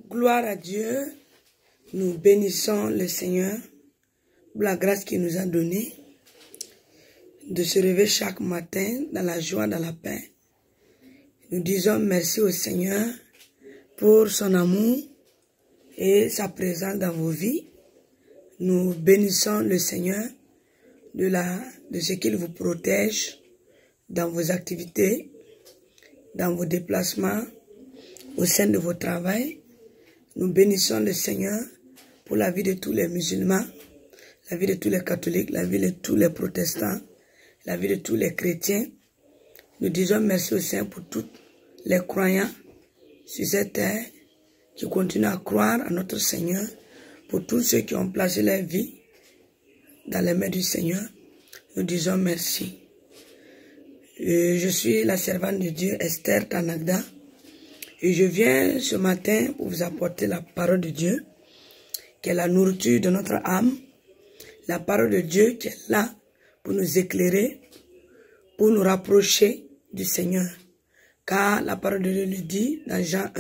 Gloire à Dieu, nous bénissons le Seigneur pour la grâce qu'il nous a donnée de se réveiller chaque matin dans la joie, dans la paix. Nous disons merci au Seigneur pour son amour et sa présence dans vos vies. Nous bénissons le Seigneur de ce qu'il vous protège dans vos activités, dans vos déplacements, au sein de vos travails. Nous bénissons le Seigneur pour la vie de tous les musulmans, la vie de tous les catholiques, la vie de tous les protestants, la vie de tous les chrétiens. Nous disons merci au Seigneur pour tous les croyants sur cette terre qui continuent à croire à notre Seigneur, pour tous ceux qui ont placé leur vie dans les mains du Seigneur. Nous disons merci. Je suis la servante de Dieu, Esther Tanagda, et je viens ce matin pour vous apporter la parole de Dieu, qui est la nourriture de notre âme, la parole de Dieu qui est là pour nous éclairer, pour nous rapprocher du Seigneur. Car la parole de Dieu nous dit dans Jean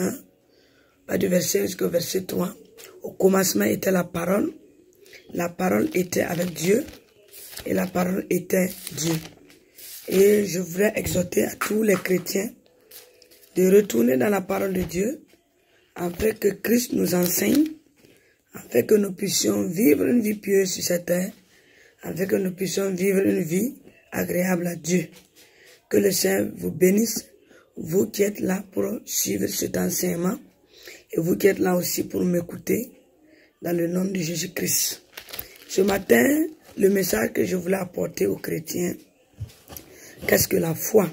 1, du verset 1 jusqu'au verset 3, au commencement était la parole était avec Dieu, et la parole était Dieu. Et je voudrais exhorter à tous les chrétiens de retourner dans la parole de Dieu, afin que Christ nous enseigne, afin que nous puissions vivre une vie pieuse sur cette terre, afin que nous puissions vivre une vie agréable à Dieu. Que le Seigneur vous bénisse, vous qui êtes là pour suivre cet enseignement, et vous qui êtes là aussi pour m'écouter, dans le nom de Jésus-Christ. Ce matin, le message que je voulais apporter aux chrétiens, qu'est-ce que la foi?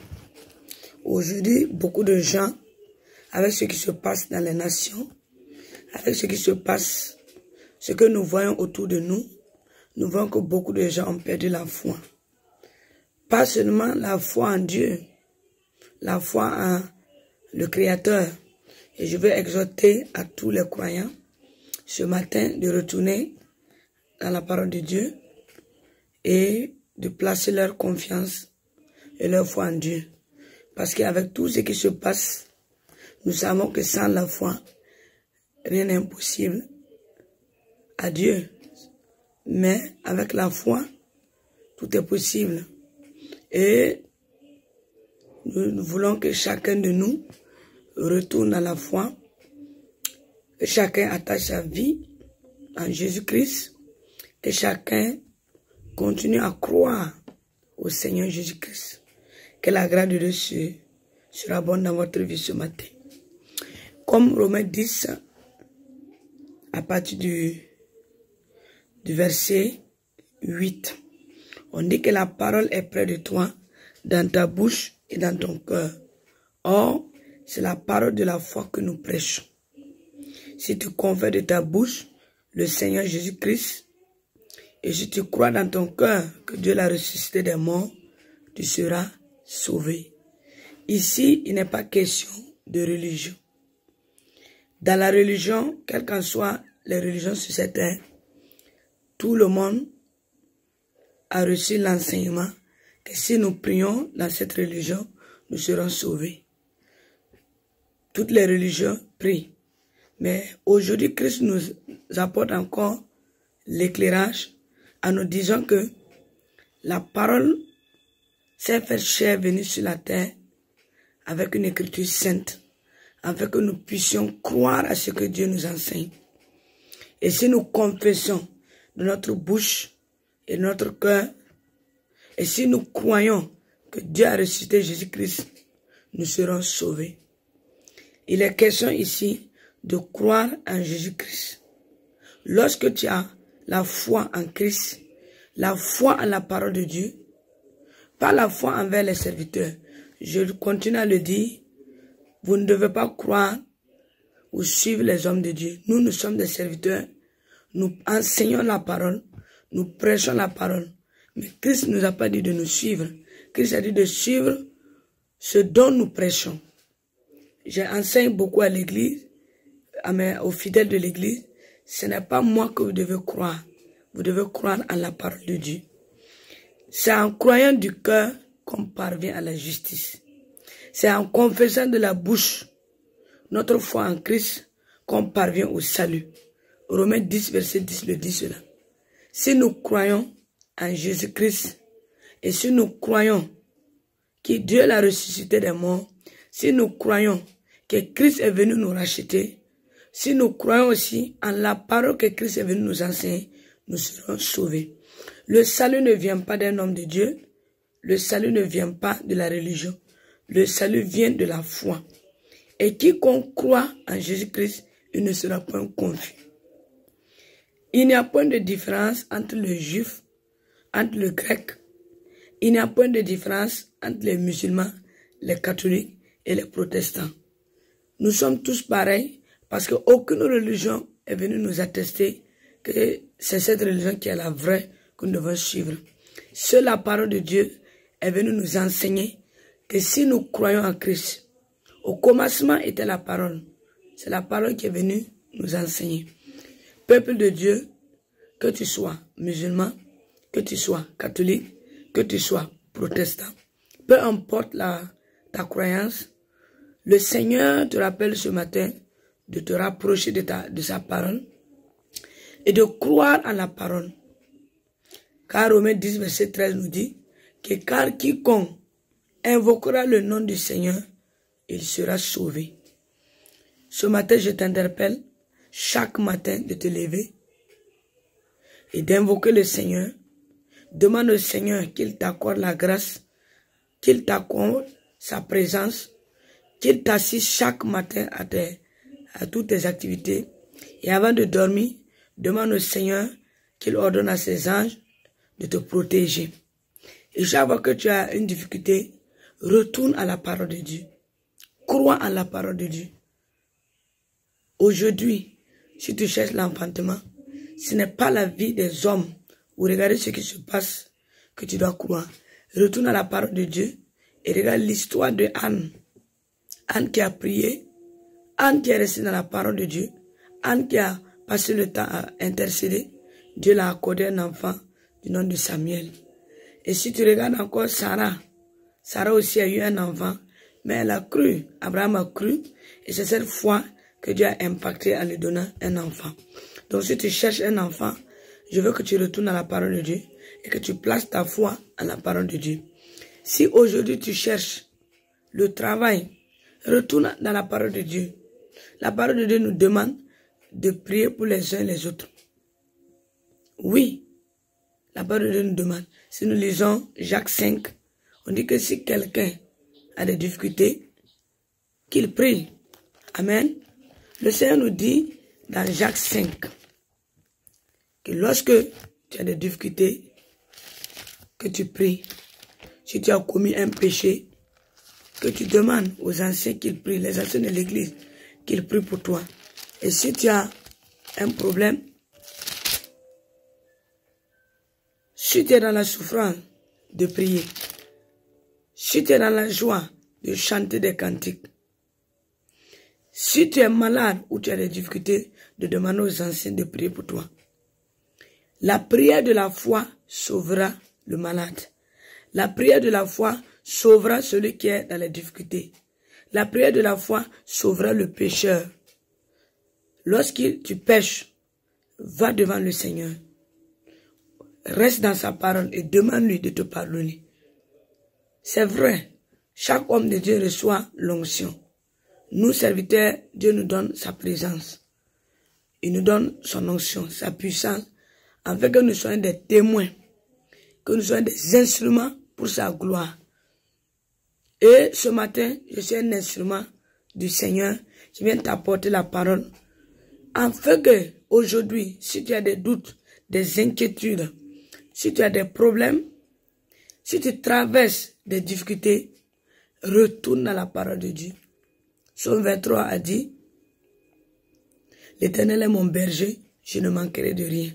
Aujourd'hui, beaucoup de gens, avec ce qui se passe dans les nations, avec ce qui se passe, ce que nous voyons autour de nous, nous voyons que beaucoup de gens ont perdu la foi. Pas seulement la foi en Dieu, la foi en le Créateur. Et je veux exhorter à tous les croyants ce matin de retourner dans la parole de Dieu et de placer leur confiance et leur foi en Dieu. Parce qu'avec tout ce qui se passe, nous savons que sans la foi, rien n'est impossible à Dieu. Mais avec la foi, tout est possible. Et nous voulons que chacun de nous retourne à la foi, que chacun attache sa vie en Jésus-Christ, que chacun continue à croire au Seigneur Jésus-Christ. Que la grâce de Dieu sera bonne dans votre vie ce matin. Comme Romains 10, à partir du verset 8, on dit que la parole est près de toi, dans ta bouche et dans ton cœur. Or, c'est la parole de la foi que nous prêchons. Si tu confesses de ta bouche le Seigneur Jésus-Christ, et si tu crois dans ton cœur que Dieu l'a ressuscité des morts, tu seras sauvé. Ici, il n'est pas question de religion. Dans la religion, quelles qu'en soient les religions sur cette terre, tout le monde a reçu l'enseignement que si nous prions dans cette religion, nous serons sauvés. Toutes les religions prient. Mais aujourd'hui, Christ nous apporte encore l'éclairage en nous disant que la parole s'est fait chair venue sur la terre avec une écriture sainte, afin que nous puissions croire à ce que Dieu nous enseigne. Et si nous confessons de notre bouche et de notre cœur, et si nous croyons que Dieu a ressuscité Jésus-Christ, nous serons sauvés. Il est question ici de croire en Jésus-Christ. Lorsque tu as la foi en Christ, la foi en la parole de Dieu, pas la foi envers les serviteurs. Je continue à le dire, vous ne devez pas croire ou suivre les hommes de Dieu. Nous, nous sommes des serviteurs, nous enseignons la parole, nous prêchons la parole. Mais Christ ne nous a pas dit de nous suivre. Christ a dit de suivre ce dont nous prêchons. J'enseigne beaucoup à l'église, aux fidèles de l'église. Ce n'est pas moi que vous devez croire. Vous devez croire en la parole de Dieu. C'est en croyant du cœur qu'on parvient à la justice. C'est en confessant de la bouche notre foi en Christ qu'on parvient au salut. Romains 10, verset 10 le dit cela. Si nous croyons en Jésus-Christ et si nous croyons que Dieu l'a ressuscité des morts, si nous croyons que Christ est venu nous racheter, si nous croyons aussi en la parole que Christ est venu nous enseigner, nous serons sauvés. Le salut ne vient pas d'un homme de Dieu, le salut ne vient pas de la religion, le salut vient de la foi. Et quiconque croit en Jésus-Christ, il ne sera point confus. Il n'y a point de différence entre le juif, entre le grec. Il n'y a point de différence entre les musulmans, les catholiques et les protestants. Nous sommes tous pareils parce qu'aucune religion est venue nous attester que c'est cette religion qui est la vraie que nous devons suivre. Seule la parole de Dieu est venue nous enseigner que si nous croyons en Christ, au commencement était la parole. C'est la parole qui est venue nous enseigner. Peuple de Dieu, que tu sois musulman, que tu sois catholique, que tu sois protestant, peu importe ta croyance, le Seigneur te rappelle ce matin de te rapprocher de sa parole et de croire en la parole. Car Romains 10, verset 13 nous dit que car quiconque invoquera le nom du Seigneur, il sera sauvé. Ce matin, je t'interpelle chaque matin de te lever et d'invoquer le Seigneur. Demande au Seigneur qu'il t'accorde la grâce, qu'il t'accorde sa présence, qu'il t'assiste chaque matin à toutes tes activités. Et avant de dormir, demande au Seigneur qu'il ordonne à ses anges de te protéger. Et chaque fois que tu as une difficulté, retourne à la parole de Dieu. Crois en la parole de Dieu. Aujourd'hui, si tu cherches l'enfantement, ce n'est pas la vie des hommes ou regarder ce qui se passe que tu dois croire. Retourne à la parole de Dieu et regarde l'histoire de Anne. Anne qui a prié, Anne qui est restée dans la parole de Dieu, Anne qui a passé le temps à intercéder. Dieu l'a accordé un enfant du nom de Samuel. Et si tu regardes encore Sarah, Sarah aussi a eu un enfant, mais elle a cru, Abraham a cru, et c'est cette foi que Dieu a impacté en lui donnant un enfant. Donc si tu cherches un enfant, je veux que tu retournes à la parole de Dieu et que tu places ta foi en la parole de Dieu. Si aujourd'hui tu cherches le travail, retourne dans la parole de Dieu. La parole de Dieu nous demande de prier pour les uns et les autres. Oui, la parole de Dieu nous demande. Si nous lisons Jacques 5, on dit que si quelqu'un a des difficultés, qu'il prie. Amen. Le Seigneur nous dit dans Jacques 5 que lorsque tu as des difficultés, que tu pries. Si tu as commis un péché, que tu demandes aux anciens qu'ils prient, les anciens de l'église, qu'ils prient pour toi. Et si tu as un problème, si tu es dans la souffrance, de prier. Si tu es dans la joie, de chanter des cantiques. Si tu es malade ou tu as des difficultés, de demander aux anciens de prier pour toi. La prière de la foi sauvera le malade. La prière de la foi sauvera celui qui est dans les difficultés. La prière de la foi sauvera le pécheur. Lorsque tu pèches, va devant le Seigneur. Reste dans sa parole et demande-lui de te pardonner. C'est vrai, chaque homme de Dieu reçoit l'onction. Nous, serviteurs, Dieu nous donne sa présence. Il nous donne son onction, sa puissance, afin que nous soyons des témoins, que nous soyons des instruments pour sa gloire. Et ce matin, je suis un instrument du Seigneur qui vient t'apporter la parole. Afin que, aujourd'hui, si tu as des doutes, des inquiétudes, si tu as des problèmes, si tu traverses des difficultés, retourne à la parole de Dieu. Psaume 23 a dit, l'Éternel est mon berger, je ne manquerai de rien.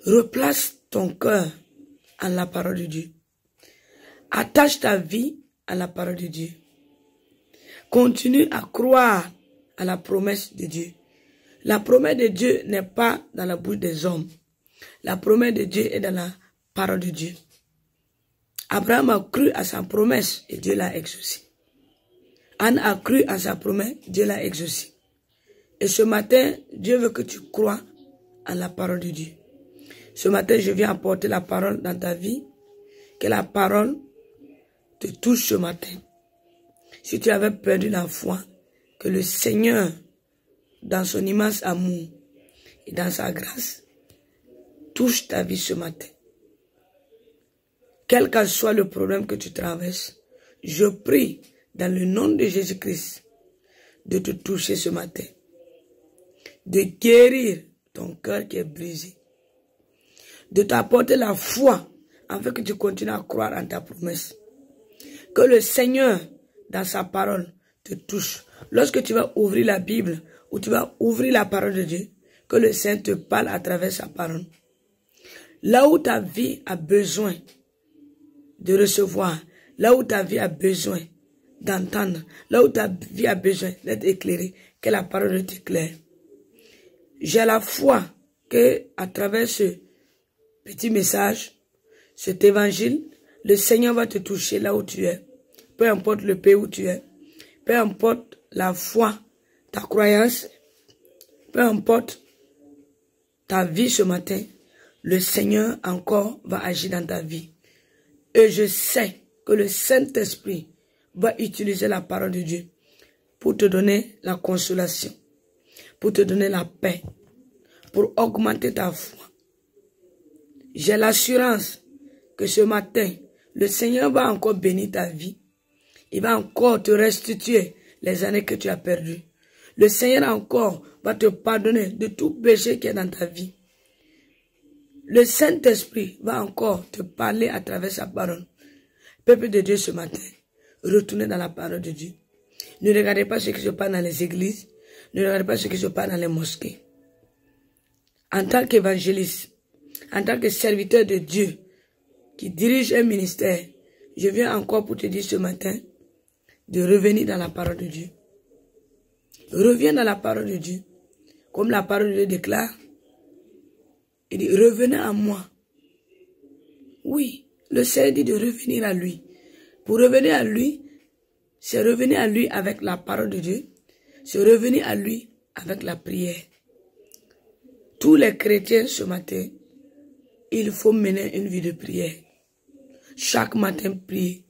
Replace ton cœur en la parole de Dieu. Attache ta vie à la parole de Dieu. Continue à croire à la promesse de Dieu. La promesse de Dieu n'est pas dans la bouche des hommes. La promesse de Dieu est dans la parole de Dieu. Abraham a cru à sa promesse et Dieu l'a exaucé. Anne a cru à sa promesse, Dieu l'a exaucé. Et ce matin, Dieu veut que tu crois en la parole de Dieu. Ce matin, je viens apporter la parole dans ta vie. Que la parole te touche ce matin. Si tu avais perdu la foi, que le Seigneur, dans son immense amour et dans sa grâce, touche ta vie ce matin. Quel que soit le problème que tu traverses, je prie dans le nom de Jésus-Christ de te toucher ce matin. De guérir ton cœur qui est brisé. De t'apporter la foi afin que tu continues à croire en ta promesse. Que le Seigneur, dans sa parole, te touche. Lorsque tu vas ouvrir la Bible ou tu vas ouvrir la parole de Dieu, que le Seigneur te parle à travers sa parole. Là où ta vie a besoin de recevoir, là où ta vie a besoin d'entendre, là où ta vie a besoin d'être éclairée, que la parole t'éclaire. J'ai la foi que à travers ce petit message, cet évangile, le Seigneur va te toucher là où tu es. Peu importe le pays où tu es, peu importe la foi, ta croyance, peu importe ta vie ce matin, le Seigneur encore va agir dans ta vie. Et je sais que le Saint-Esprit va utiliser la parole de Dieu pour te donner la consolation, pour te donner la paix, pour augmenter ta foi. J'ai l'assurance que ce matin, le Seigneur va encore bénir ta vie. Il va encore te restituer les années que tu as perdues. Le Seigneur encore va te pardonner de tout péché qui est dans ta vie. Le Saint-Esprit va encore te parler à travers sa parole. Peuple de Dieu ce matin, retournez dans la parole de Dieu. Ne regardez pas ce qui se passe dans les églises. Ne regardez pas ce qui se passe dans les mosquées. En tant qu'évangéliste, en tant que serviteur de Dieu, qui dirige un ministère, je viens encore pour te dire ce matin de revenir dans la parole de Dieu. Reviens dans la parole de Dieu. Comme la parole de Dieu déclare, il dit, revenez à moi. Oui, le Seigneur dit de revenir à lui. Pour revenir à lui, c'est revenir à lui avec la parole de Dieu. C'est revenir à lui avec la prière. Tous les chrétiens ce matin, il faut mener une vie de prière. Chaque matin, priez.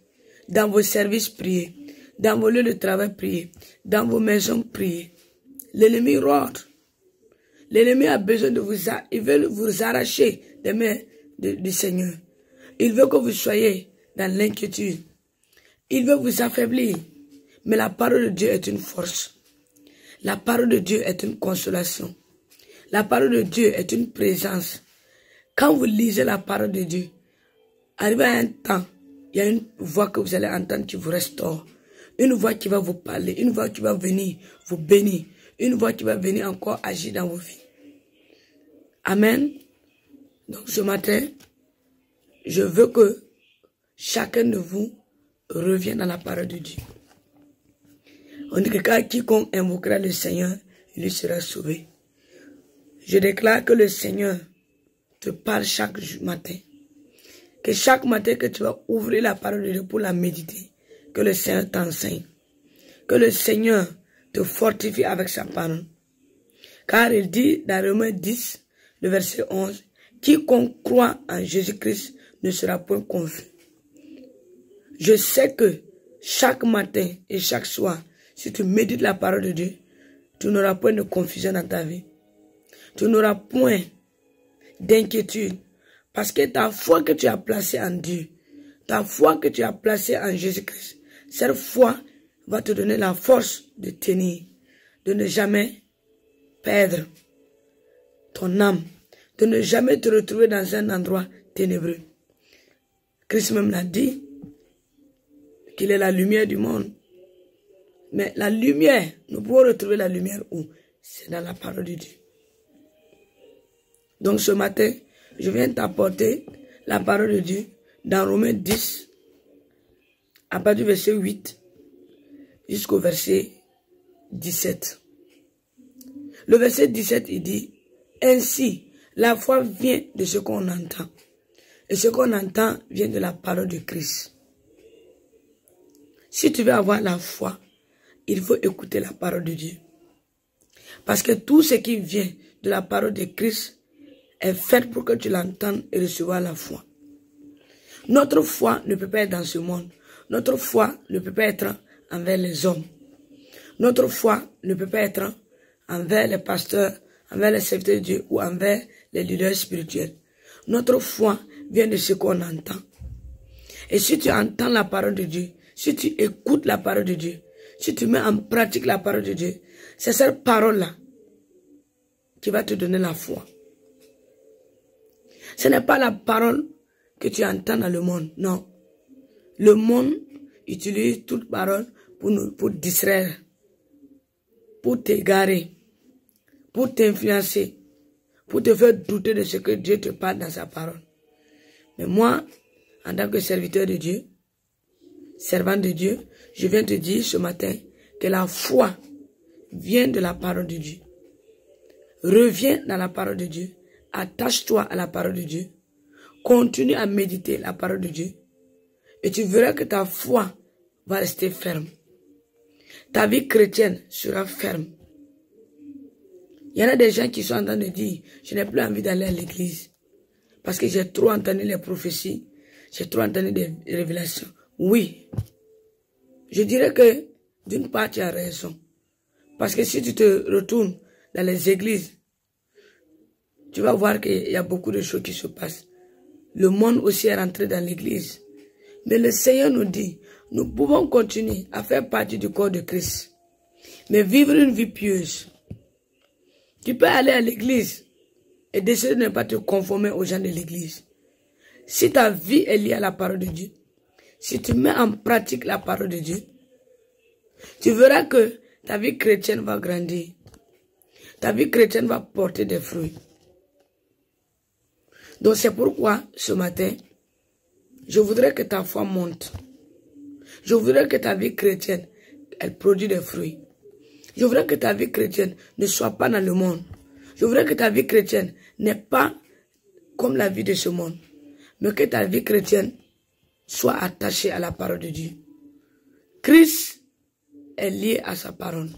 Dans vos services, priez. Dans vos lieux de travail, priez. Dans vos maisons, priez. L'ennemi rôde. L'ennemi a besoin de vous... Il veut vous arracher des mains du Seigneur. Il veut que vous soyez dans l'inquiétude. Il veut vous affaiblir. Mais la parole de Dieu est une force. La parole de Dieu est une consolation. La parole de Dieu est une présence. Quand vous lisez la parole de Dieu, arrivé à un temps, il y a une voix que vous allez entendre qui vous restaure. Une voix qui va vous parler. Une voix qui va venir vous bénir. Une voix qui va venir encore agir dans vos vies. Amen. Donc ce matin, je veux que chacun de vous revienne dans la parole de Dieu. On dit que quiconque invoquera le Seigneur, il lui sera sauvé. Je déclare que le Seigneur te parle chaque matin. Que chaque matin que tu vas ouvrir la parole de Dieu pour la méditer, que le Seigneur t'enseigne. Que le Seigneur te fortifie avec sa parole. Car il dit dans Romains 10, le verset 11, quiconque croit en Jésus-Christ ne sera point confus. Je sais que chaque matin et chaque soir, si tu médites la parole de Dieu, tu n'auras point de confusion dans ta vie. Tu n'auras point d'inquiétude. Parce que ta foi que tu as placée en Dieu, ta foi que tu as placée en Jésus-Christ, cette foi va te donner la force de tenir, de ne jamais perdre ton âme, de ne jamais te retrouver dans un endroit ténébreux. Christ même l'a dit, qu'il est la lumière du monde. Mais la lumière, nous pouvons retrouver la lumière où? C'est dans la parole de Dieu. Donc ce matin, je viens t'apporter la parole de Dieu dans Romains 10, à partir du verset 8 jusqu'au verset 17. Le verset 17, il dit, ainsi, la foi vient de ce qu'on entend. Et ce qu'on entend vient de la parole de Christ. Si tu veux avoir la foi, il faut écouter la parole de Dieu. Parce que tout ce qui vient de la parole de Christ est fait pour que tu l'entendes et recevoir la foi. Notre foi ne peut pas être dans ce monde. Notre foi ne peut pas être envers les hommes. Notre foi ne peut pas être envers les pasteurs, envers les serviteurs de Dieu ou envers les leaders spirituels. Notre foi vient de ce qu'on entend. Et si tu entends la parole de Dieu, si tu écoutes la parole de Dieu, si tu mets en pratique la parole de Dieu, c'est cette parole-là qui va te donner la foi. Ce n'est pas la parole que tu entends dans le monde, non. Le monde utilise toute parole pour distraire, pour t'égarer, pour t'influencer, pour te faire douter de ce que Dieu te parle dans sa parole. Mais moi, en tant que serviteur de Dieu, servant de Dieu, je viens te dire ce matin que la foi vient de la parole de Dieu. Reviens dans la parole de Dieu. Attache-toi à la parole de Dieu. Continue à méditer la parole de Dieu. Et tu verras que ta foi va rester ferme. Ta vie chrétienne sera ferme. Il y en a des gens qui sont en train de dire, je n'ai plus envie d'aller à l'église. Parce que j'ai trop entendu les prophéties. J'ai trop entendu des révélations. Oui. Je dirais que d'une part, tu as raison. Parce que si tu te retournes dans les églises, tu vas voir qu'il y a beaucoup de choses qui se passent. Le monde aussi est rentré dans l'église. Mais le Seigneur nous dit, nous pouvons continuer à faire partie du corps de Christ. Mais vivre une vie pieuse. Tu peux aller à l'église et décider de ne pas te conformer aux gens de l'église. Si ta vie est liée à la parole de Dieu, si tu mets en pratique la parole de Dieu, tu verras que ta vie chrétienne va grandir. Ta vie chrétienne va porter des fruits. Donc c'est pourquoi ce matin, je voudrais que ta foi monte. Je voudrais que ta vie chrétienne, elle produise des fruits. Je voudrais que ta vie chrétienne ne soit pas dans le monde. Je voudrais que ta vie chrétienne n'est pas comme la vie de ce monde. Mais que ta vie chrétienne soit attachée à la parole de Dieu. Christ est lié à sa parole.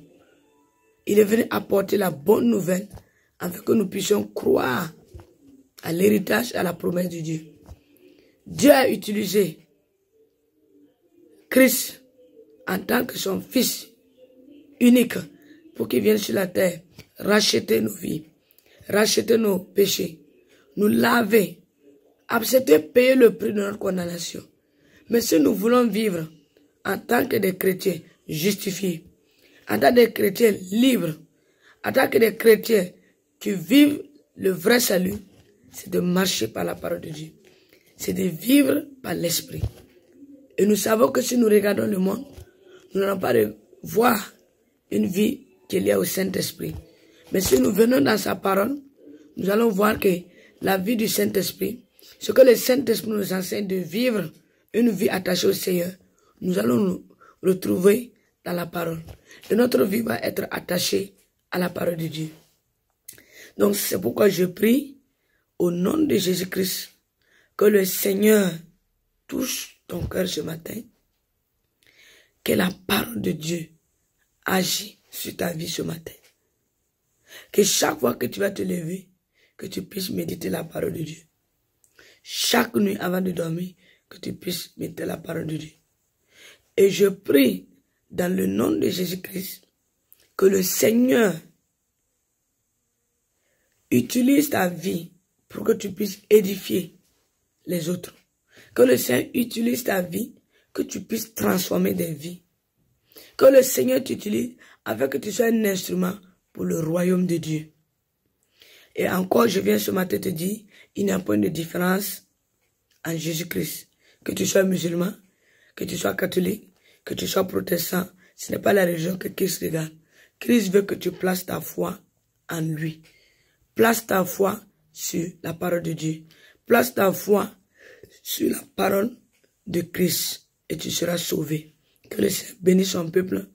Il est venu apporter la bonne nouvelle afin que nous puissions croire à l'héritage, à la promesse de Dieu. Dieu a utilisé Christ en tant que son Fils unique pour qu'il vienne sur la terre racheter nos vies, racheter nos péchés, nous laver, accepter payer le prix de notre condamnation. Mais si nous voulons vivre en tant que des chrétiens justifiés, en tant que des chrétiens libres, en tant que des chrétiens qui vivent le vrai salut, c'est de marcher par la parole de Dieu. C'est de vivre par l'esprit. Et nous savons que si nous regardons le monde, nous n'allons pas voir une vie qui est liée au Saint-Esprit. Mais si nous venons dans sa parole, nous allons voir que la vie du Saint-Esprit, ce que le Saint-Esprit nous enseigne de vivre une vie attachée au Seigneur, nous allons nous retrouver dans la parole. Et notre vie va être attachée à la parole de Dieu. Donc c'est pourquoi je prie au nom de Jésus-Christ que le Seigneur touche ton cœur ce matin, que la parole de Dieu agit sur ta vie ce matin. Que chaque fois que tu vas te lever, que tu puisses méditer la parole de Dieu. Chaque nuit avant de dormir, que tu puisses méditer la parole de Dieu. Et je prie dans le nom de Jésus-Christ que le Seigneur utilise ta vie pour que tu puisses édifier les autres. Que le Seigneur utilise ta vie, que tu puisses transformer des vies. Que le Seigneur t'utilise afin que tu sois un instrument pour le royaume de Dieu. Et encore, je viens ce matin te dire, il n'y a point de différence en Jésus-Christ. Que tu sois musulman, que tu sois catholique, que tu sois protestant, ce n'est pas la religion que Christ regarde. Christ veut que tu places ta foi en lui. Place ta foi sur la parole de Dieu. Place ta foi sur la parole de Christ et tu seras sauvé. Que le Seigneur bénisse son peuple.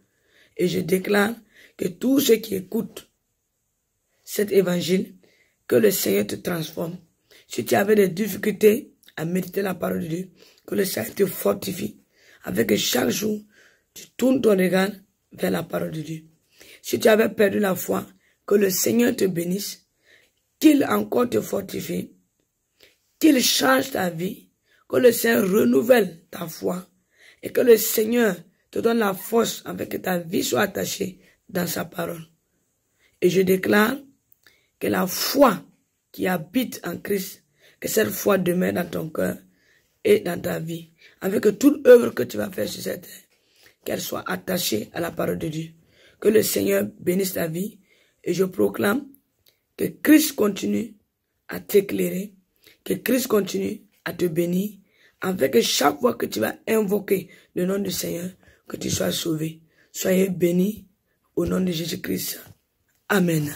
Et je déclare que tous ceux qui écoutent cet évangile, que le Seigneur te transforme. Si tu avais des difficultés à méditer la parole de Dieu, que le Seigneur te fortifie, avec que chaque jour, tu tournes ton regard vers la parole de Dieu. Si tu avais perdu la foi, Que le Seigneur te bénisse, qu'il encore te fortifie, qu'il change ta vie, que le Seigneur renouvelle ta foi et que le Seigneur te donne la force afin que ta vie soit attachée dans sa parole. Et je déclare que la foi qui habite en Christ, que cette foi demeure dans ton cœur et dans ta vie, afin que toute œuvre que tu vas faire sur cette terre, qu'elle soit attachée à la parole de Dieu. Que le Seigneur bénisse ta vie et je proclame que Christ continue à t'éclairer, que Christ continue à te bénir, afin que chaque fois que tu vas invoquer le nom du Seigneur, que tu sois sauvé. Soyez bénis au nom de Jésus-Christ. Amen.